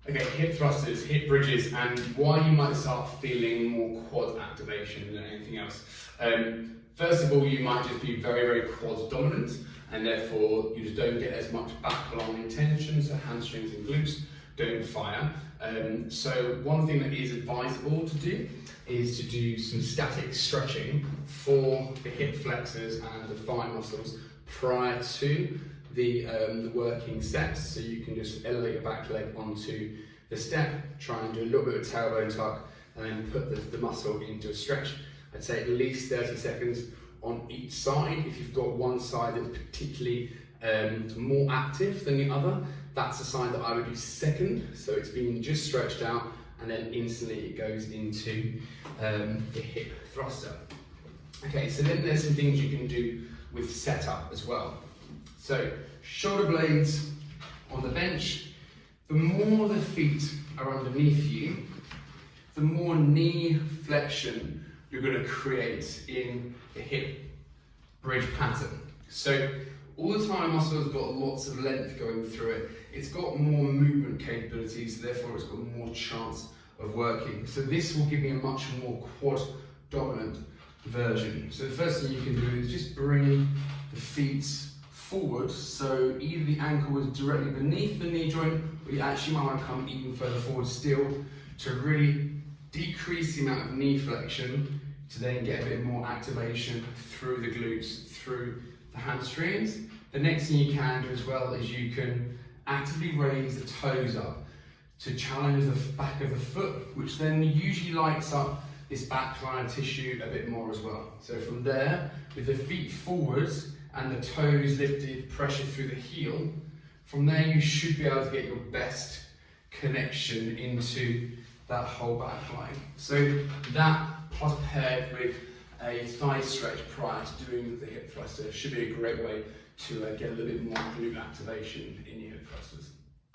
Okay, hip thrusters, hip bridges, and why you might start feeling more quad activation than anything else. First of all, you might just be very, very quad dominant, and therefore you just don't get as much back long tension, so hamstrings and glutes don't fire. So one thing that is advisable to do is to do some static stretching for the hip flexors and the thigh muscles prior to the working steps. So you can just elevate your back leg onto the step, try and do a little bit of tailbone tuck, and then put the muscle into a stretch. I'd say at least 30 seconds on each side. If you've got one side that's particularly more active than the other, that's the side that I would do second. So it's being just stretched out, and then instantly it goes into the hip thruster. Okay, so then there's some things you can do with setup as well. So shoulder blades on the bench. The more the feet are underneath you, the more knee flexion you're going to create in the hip bridge pattern. So all the thigh muscle has got lots of length going through it. It's got more movement capabilities, therefore it's got more chance of working. So this will give me a much more quad dominant version. So the first thing you can do is just bring the feet forward, so either the ankle is directly beneath the knee joint, or you actually might want to come even further forward still to really decrease the amount of knee flexion to then get a bit more activation through the glutes, through the hamstrings. The next thing you can do as well is you can actively raise the toes up to challenge the back of the foot, which then usually lights up this backline tissue a bit more as well. So from there, with the feet forwards and the toes lifted, pressure through the heel, from there you should be able to get your best connection into that whole back line. So that plus paired with a thigh stretch prior to doing the hip thruster should be a great way to get a little bit more glute activation in your hip thrusters.